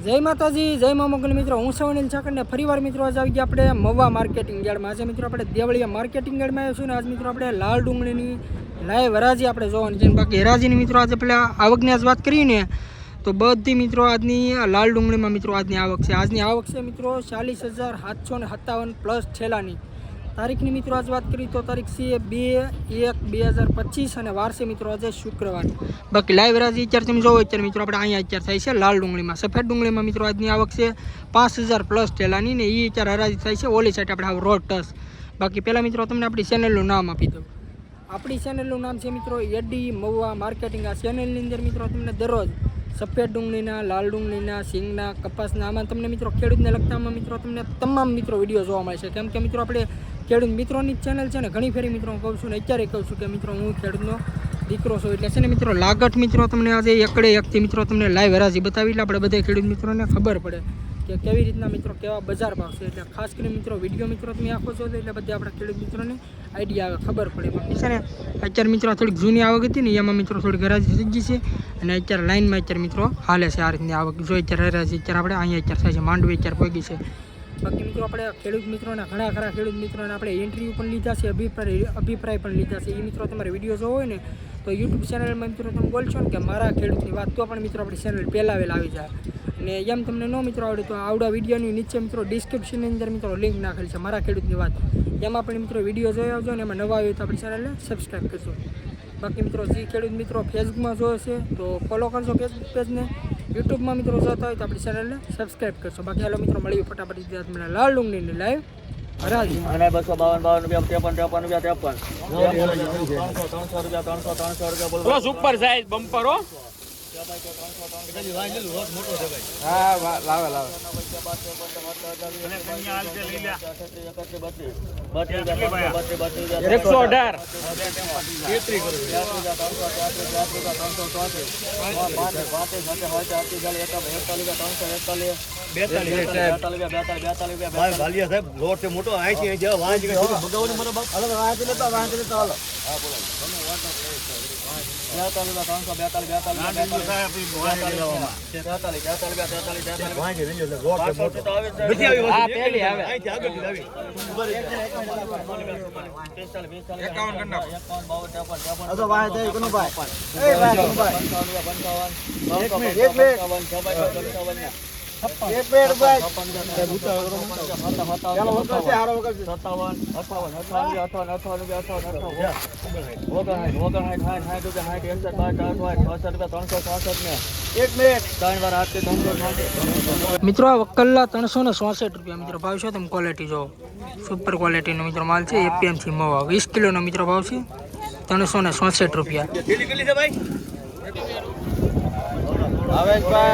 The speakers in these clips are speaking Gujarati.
જય માતાજી, જય મા મોગલ મિત્રો. હું સવનીલ છાકરને ફરીવાર મિત્રો આજે આવી ગયા આપણે મવા માર્કેટિંગ યાર્ડમાં. આજે મિત્રો આપણે દેવળિયા માર્કેટિંગ યાર્ડમાં આવ્યા છું ને આજ મિત્રો આપણે લાલ ડુંગળીની લાઈવ હરાજી આપણે જોવાની છે. બાકી હરાજીની મિત્રો આજે પેલા આવકની આજ વાત કરીને તો બધી મિત્રો આજની લાલ ડુંગળીમાં મિત્રો આજની આવક છે. આજની આવક છે મિત્રો 40,757 પ્લસ છેલ્લાની તારીખની મિત્રો આજ વાત કરી તો તારીખ છે 2/1/2025 અને વાર છે મિત્રો આજે શુક્રવાર. બાકી લાઈવ હરાજી અત્યારે તમે જોવો અત્યારે મિત્રો આપણે અહીંયા અત્યારે થાય છે લાલ ડુંગળીમાં. સફેદ ડુંગળીમાં મિત્રો આજની આવક છે 5,000 પ્લસ ઠેલાની ને એ અત્યારે હરાજી થાય છે ઓલી સાઈડ આપણે રોડ ટસ. બાકી પહેલાં મિત્રો તમને આપણી ચેનલનું નામ આપી દઉં. આપણી ચેનલનું નામ છે મિત્રો એડી મવા માર્કેટિંગ. આ ચેનલની અંદર મિત્રો તમને દરરોજ સફેદ ડુંગળીના, લાલ ડુંગળીના, સિંગના, કપાસના આમાં તમને મિત્રો ખેડૂતને લગતામાં મિત્રો તમને તમામ મિત્રો વિડીયો જોવા મળશે. કેમ કે મિત્રો આપણે ખેડૂત મિત્રોની ચેનલ છે ને ઘણી ફેરી મિત્રો હું કહું છું ને અત્યારે કહું છું કે મિત્રો હું ખેડૂતનો દીકરો છું. એટલે છે ને મિત્રો લાગટ મિત્રો તમને આજે એકડે એકથી મિત્રો તમને લાઈવ હરાજી બતાવી એટલે આપણે બધા ખેડૂત મિત્રોને ખબર પડે કે કેવી રીતના મિત્રો કેવા બજાર ભાવ છે. એટલે ખાસ કરીને મિત્રો વિડીયો મિત્રો તમે આખો છો એટલે બધા આપણા ખેડૂત મિત્રોને આઈડિયા આવે, ખબર પડે. બાકી છે ને અત્યારે મિત્રો થોડીક જૂની આવક હતી ને એમાં મિત્રો થોડીક હરાજી થઈ ગઈ છે અને અત્યારે લાઇનમાં અત્યારે મિત્રો હાલે છે આ રીતની આવક. જો અત્યારે હરાજી અત્યારે આપણે અહીંયા અત્યારે થાય છે માંડવી અત્યારે પહોંચી છે. બાકી મિત્રો આપણે ખેડૂત મિત્રોના ઘણા ખરા ખેડૂત મિત્રોને આપણે ઇન્ટરવ્યૂ પણ લીધા છે, અભિપ્રાય પણ લીધા છે. એ મિત્રો તમારે વિડીયો જોવો હોય ને તો યુટ્યુબ ચેનલમાં મિત્રો તમે બોલશો ને કે મારા ખેડૂતની વાત તો પણ મિત્રો આપણી ચેનલ પહેલાં આવી જાય. અને એમ તમને ન મિત્રો આવડે તો આવડા વિડીયોની નીચે મિત્રો ડિસ્ક્રિપ્શનની અંદર મિત્રો લિંક નાખેલ છે મારા ખેડૂતની વાત. એમાં પણ મિત્રો વિડીયો જોઈ આવજો ને એમાં નવા આવ્યો તો આપણી ચેનલને સબસ્ક્રાઈબ કરજો. બાકી મિત્રો જે ખેડૂત મિત્રો ફેસબુકમાં જોવે છે તો ફોલો કરજો ફેસબુક પેજને. યુટ્યુબમાં મિત્રો જોતા હોય તો આપણી ચેનલને સબસ્ક્રાઈબ કરશો. બાકી હાલો મિત્રો મળીએ ફટાફટ મને લાલ ડુંગળીની લાઈવ હરાજી. અને 252 રૂપિયા 53 રૂપિયા બોલો સુપર સાઈઝ બમ્પર હો. હા લાવે લાવે 118 મોટો મિત્રો આ વકલ્લા 366 રૂપિયા મિત્રો ભાવ છે. તમે ક્વોલિટી જો સુપર ક્વોલિટીનો મિત્રો માલ છે. એપીએમસી મવા 20 કિલોનો મિત્રો ભાવ છે 366 રૂપિયા.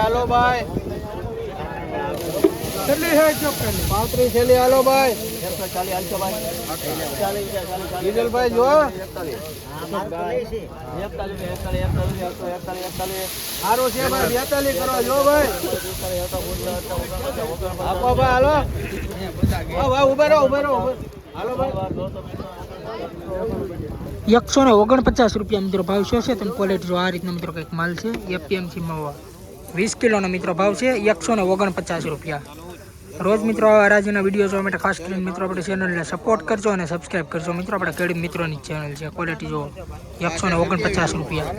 હાલો ભાઈ કેટલી છે 35 થેલી હાલો ભાઈ 140 ડીઝલભાઈ જો સારું છે ભાઈ 42 કરો જો ભાઈ આપો ભાઈ હાલો ભાઈ ઉભા રહો હાલો ભાઈ 149 રૂપિયા મિત્રો ભાવ છે. તમે ક્વોલિટી જો આ રીતનો મિત્રો કંઈક માલ છે. એપીએમસી મવા 20 કિલોનો મિત્રો ભાવ છે 149 રૂપિયા. રોજ મિત્રો હરાજીના વિડીયો જોવા માટે ખાસ કરીને મિત્રો આપણે ચેનલને સપોર્ટ કરજો અને સબસ્ક્રાઈબ કરજો. મિત્રો આપણે ખેડૂત મિત્રોની ચેનલ છે. ક્વોલિટી જો 149 રૂપિયા.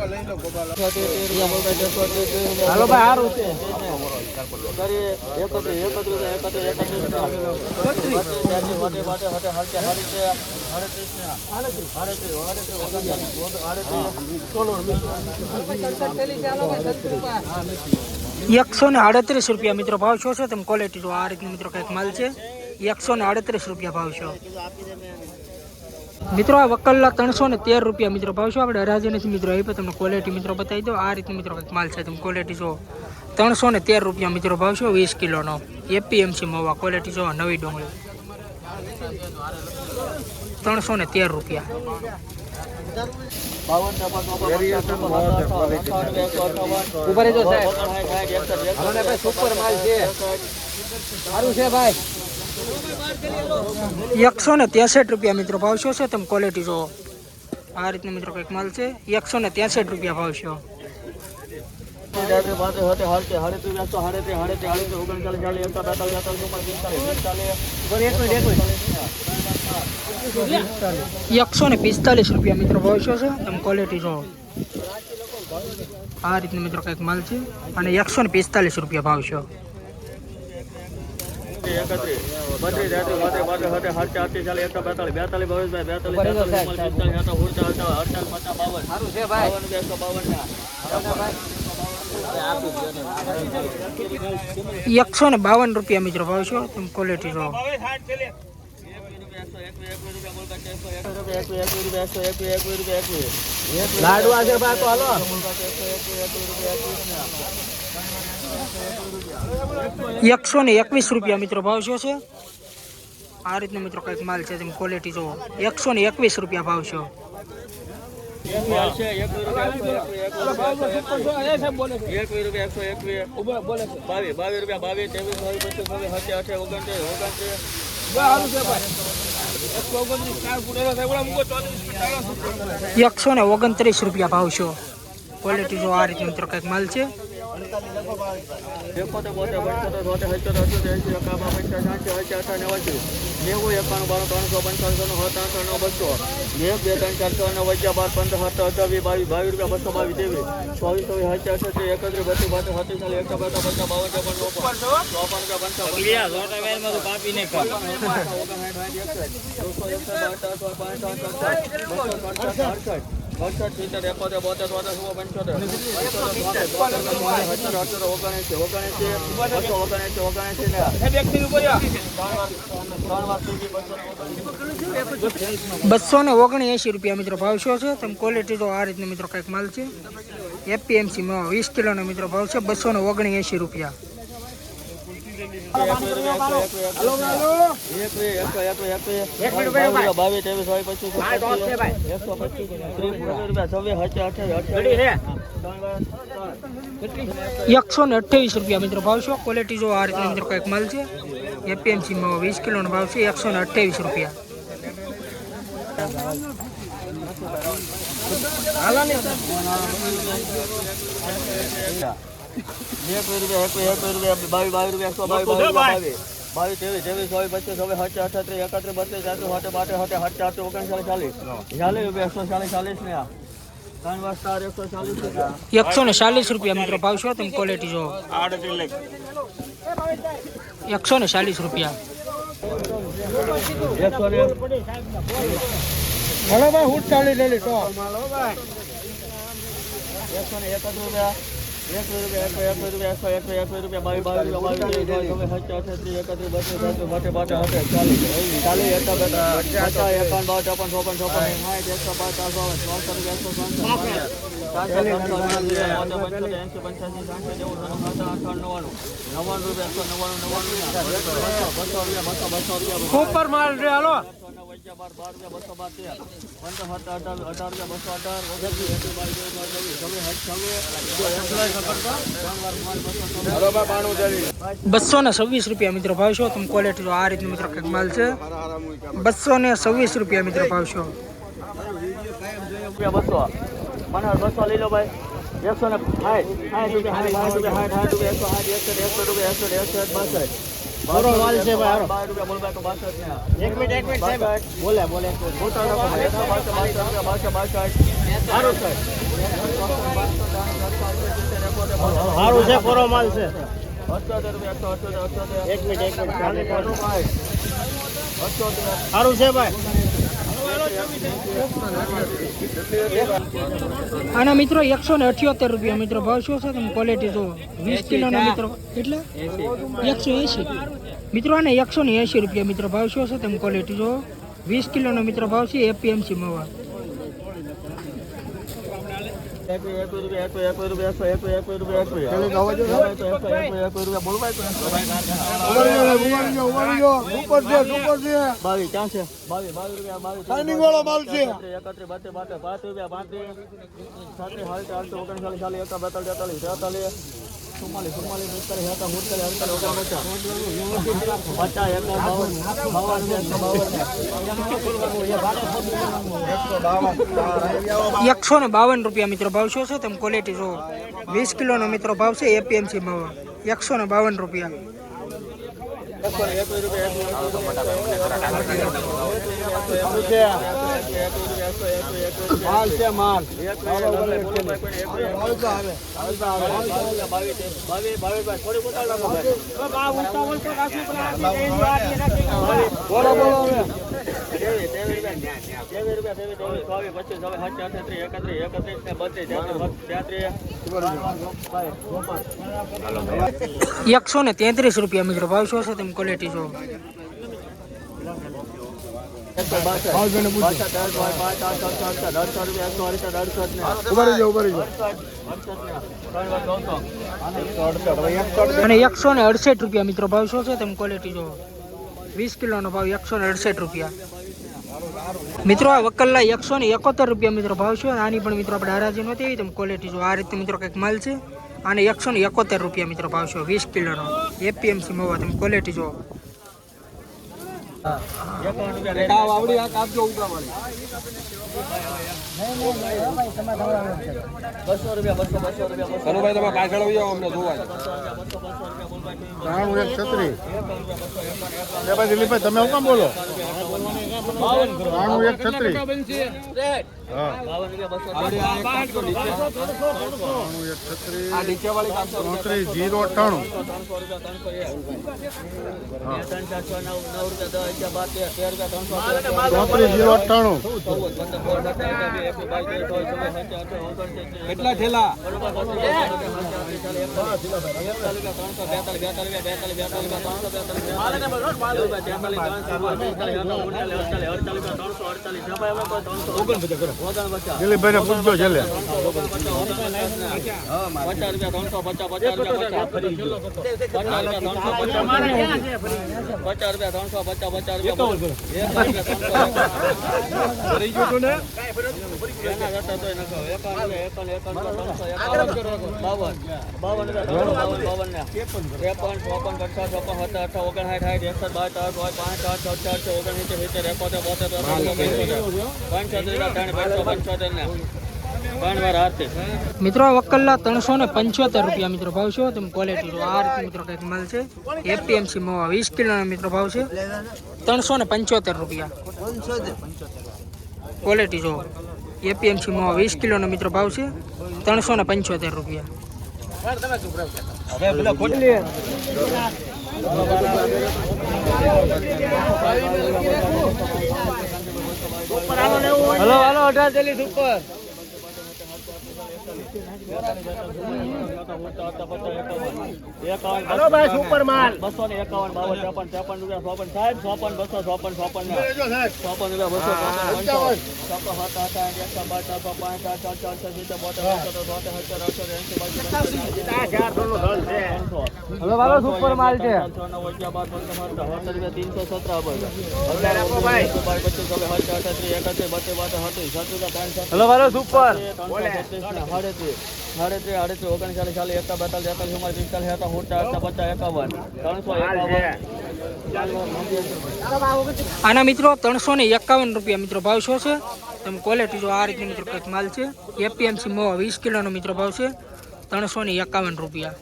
હાલો ભાઈ સારું છે રૂપિયા મિત્રો ભાવ છો છે. તમે ક્વોલિટી જો આ રીતનું મિત્રો કંઈક માલ છે 138 રૂપિયા ભાવ છો મિત્રો. આ વકલ્લા 313 રૂપિયા મિત્રો ભાવ છો. આપણે હરાજી નથી મિત્રો એ પણ તમને ક્વોલિટી મિત્રો બતાવી દો. આ રીતનું મિત્રો કંઈક માલ છે. તમે ક્વોલિટી જો 313 રૂપિયા મિત્રો ભાવ છો 20 કિલોનો. એપીએમસી મવા ક્વોલિટી જો નવી ડુંગળી 313 રૂપિયા. ઉપર જો સાહેબ સુપર માલ છે સારું છે ભાઈ 163 રૂપિયા મિત્રો ભાવ છે. તમે ક્વોલિટી જો આ રીતનો મિત્રો કંઈક માલ છે 163 રૂપિયા ભાવ છે. ₹145 મિત્રો ભાવ છે તમે ક્વોલિટી જો આ રીતનો મિત્રો કંઈક માલ છે અને ₹145 ભાવ છે. ₹152 મિત્રો ભાવ છે તમે ક્વોલિટી જો લાડવા છે ભાઈ તો હાલો. ₹121 મિત્રો ભાવ શું છે આ રીતનો મિત્રો કંઈક માલ છે તમે ક્વોલિટી જુઓ ₹121 ભાવ છે. ₹129 ભાવ છે ક્વોલિટી જો આ રીતનો મિત્રો કંઈક માલ છે. ₹279 મિત્રો ભાવ શું છે તમે ક્વોલિટી જો આ રીતનો મિત્રો કંઈક માલ છે. એપીએમસી માં 20 કિલોનો મિત્રો ભાવ છે ₹279. ₹128 મિત્રો ભાવ છે ક્વોલિટી જો આ રીતનો મિત્રો કંઈક માલ છે. એપીએમસી માં 20 કિલોનો ભાવ છે ₹128. ₹140 મિત્રો ભાવ છો તમે ક્વોલિટી જો ₹140. હલો ભાઈ હું ચાલી લઈ તો ઉપર માલ રે હાલો. ₹226 મિત્રો ભાવ છો તમે ક્વોલિટી આ રીતનો મિત્રો કંઈક માલ છે. ₹226 મિત્રો ભાવ છો. 200 લઈ લો ભાઈ. 160 બરો માલ છે ભાઈ. એક મિનિટ સાહેબ બોલે સારું છે બરો માલ છે. એક મિનિટ સારું છે ભાઈ. આના મિત્રો ₹178 મિત્રો ભાવ શું છે તમે ક્વોલિટી જુઓ 20 કિલોનો મિત્રો એટલે 180 મિત્રો આને ₹180 મિત્રો ભાવ શું છે તમે ક્વોલિટી જુઓ 20 કિલોનો મિત્રો ભાવ છે એપીએમસી મવા. ચુમ્માલીસ ચુમ્માલીસ પિસ્તાલીસ હતા સુડતાલીસ અડતાલીસ ઓગણપચાસ 152 રૂપિયા મિત્રો ભાવ શું છે તમે ક્વોલિટી જુઓ 20 કિલોનો મિત્રો ભાવ છે એપીએમસી ભાવ 152 રૂપિયા. માલ છે માલ બોલો બોલો ₹133 મિત્રો ભાવ શું છે તમે ક્વોલિટી જો 168 રૂપિયા મિત્રો ભાવ શું છે તમે ક્વોલિટી જો 20 કિલોનો ભાવ 168 રૂપિયા મિત્રો. આ વકલ્લા 171 રૂપિયા મિત્રો ભાવ છે. આની પણ મિત્રો આપણે હરાજી નહોતી એવી તમે ક્વોલિટી જો આ રીતે મિત્રો કંઈક માલ છે. આને 171 રૂપિયા મિત્રો ભાવ છે 20 કિલોનો એપીએમસી મવા તમે ક્વોલિટી જો. આવડી આ કાપજો ઉગાવાળી 200 રૂપિયા 200 રૂપિયા કનુભાઈ તમે પાછળ આવી જાઓ અમને જોવા દિલીપભાઈ તમે હું કામ બોલો 398 કેટલા ઠેલા દિલીપભાઈ ને પૂછજો છેલ્લે 52 મિત્રો આ વકલ્લા 375 રૂપિયા મિત્રો ભાવ છે તમે ક્વોલિટી જો આ રીતે મિત્રો કંઈક માલ છે એપીએમસી મવા 20 કિલોનો મિત્રો ભાવ છે 375 રૂપિયા ક્વોલિટી જો એપીએમસી મવા 20 કિલોનો મિત્રો ભાવ છે 375 રૂપિયા. હલો હલો 18 ઉપર હલો ભાઈ સુપર માલ 251 52 53 54 55 હલો વાલો સુપર માલ છે 317 હલો વાલો સુપર આના મિત્રો 351 રૂપિયા મિત્રો ભાવ શું છે તમે ક્વોલિટી જો આ રીતે મિત્રો કંઈક માલ છે એપીએમસી મવા 20 કિલોનો મિત્રો ભાવ છે 351 રૂપિયા.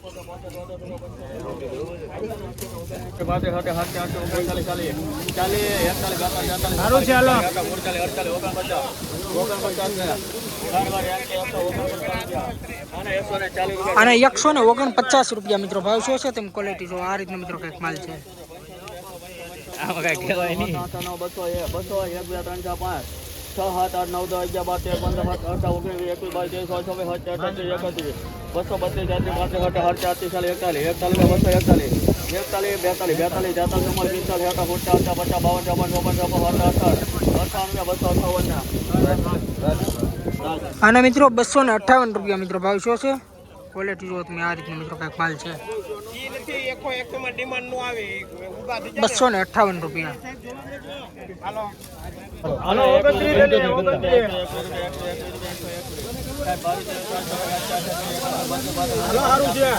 અને 149 રૂપિયા મિત્રો ભાવ શું છે તમે ક્વોલિટી જો આ રીતનો મિત્રો કંઈક માલ છે. આમાં કઈ કહેવાય નહીં 200 1 2 3 4 5 6 7 8 9 10 11 12 આના મિત્રો 258 રૂપિયા મિત્રો ભાવ શું છે ક્વોલિટી જો તમે આ રીતનો મિત્રો કંઈક માલ છે 258 રૂપિયા. હલો 29 હાલો હારું છે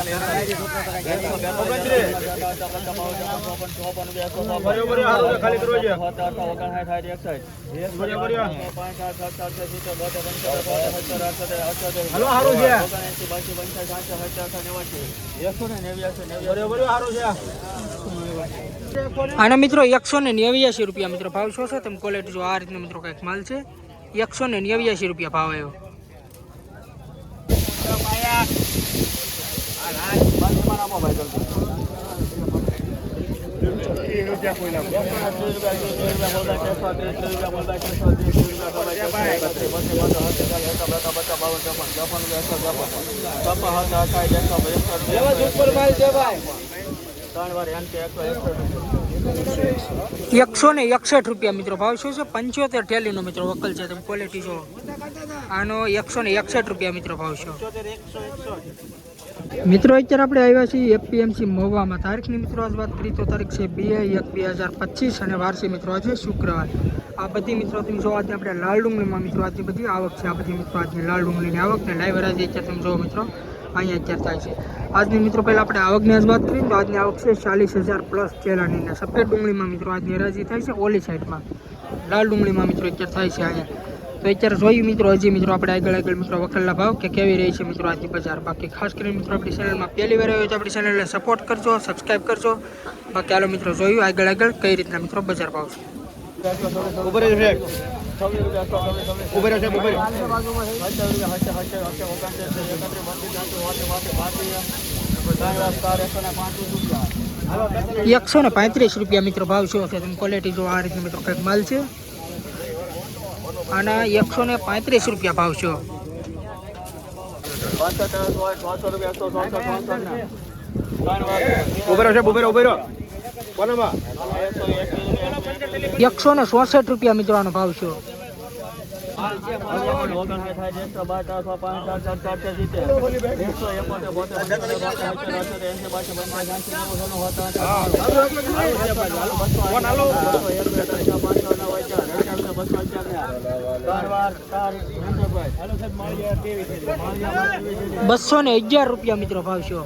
બરોબર હારું છે ખાલી કરવો છે હાલો હારું છે બરોબર હારું છે આના મિત્રો 189 રૂપિયા મિત્રો ભાવ શું છે તમે ક્વોલિટી જો આ રીતનો મિત્રો કંઈક માલ છે 189 રૂપિયા ભાવ આવ્યો. ₹161 મિત્રો ભાવ શું છે 75 ઠેલીનો મિત્રો વકલ છે તમે ક્વોલિટી જો આનો 161 રૂપિયા મિત્રો ભાવ છે મિત્રો. અત્યારે આપણે આવ્યા છીએ એપીએમસી મહુવામાં. તારીખની મિત્રો આજ વાત કરીએ તો તારીખ છે 2/1/2025 અને વાર છે મિત્રો આજે શુક્રવાર. આ બધી મિત્રો તમે જો આજે આપણે લાલ ડુંગળીમાં મિત્રો આજની બધી આવક છે. આ બધી મિત્રો આજની લાલ ડુંગળીની આવક ને લાઈવ હરાજી અત્યારે તમે જો મિત્રો અહીંયા અત્યારે થાય છે. આજની મિત્રો પહેલાં આપણે આવકની આજ વાત કરીએ તો આજની આવક છે 40,000 પ્લસ ચેલાની. ને સફેદ ડુંગળીમાં મિત્રો આજની હરાજી થાય છે ઓલી સાઈડમાં. લાલ ડુંગળીમાં મિત્રો અત્યારે થાય છે અહીંયા. તો અત્યારે જોયું મિત્રો હજી મિત્રો આપણે આગળ મિત્રો વકલના ભાવ કે કેવી રહી છે મિત્રો આજની બજાર. બાકી ખાસ કરીને મિત્રો આપણી ચેનલમાં પહેલી વાર આવ્યો તો આપણી ચેનલને સપોર્ટ કરજો, સબસ્ક્રાઈબ કરજો. બાકી હાલો મિત્રો જોયું આગળ કઈ રીતના મિત્રો બજાર ભાવ છે. ઉપર છે ઉપર છે ઉપર 135 રૂપિયા મિત્રો ભાવ શું છે તમે ક્વોલિટી જો આ રીતની મિત્રો કંઈક માલ છે. આના 135 રૂપિયા ભાવ છે. ઉપર છે ઉપર કોનામાં 164 રૂપિયા મિત્રો આનો ભાવ છે. ₹211 રૂપિયા મિત્રો ભાવ છે.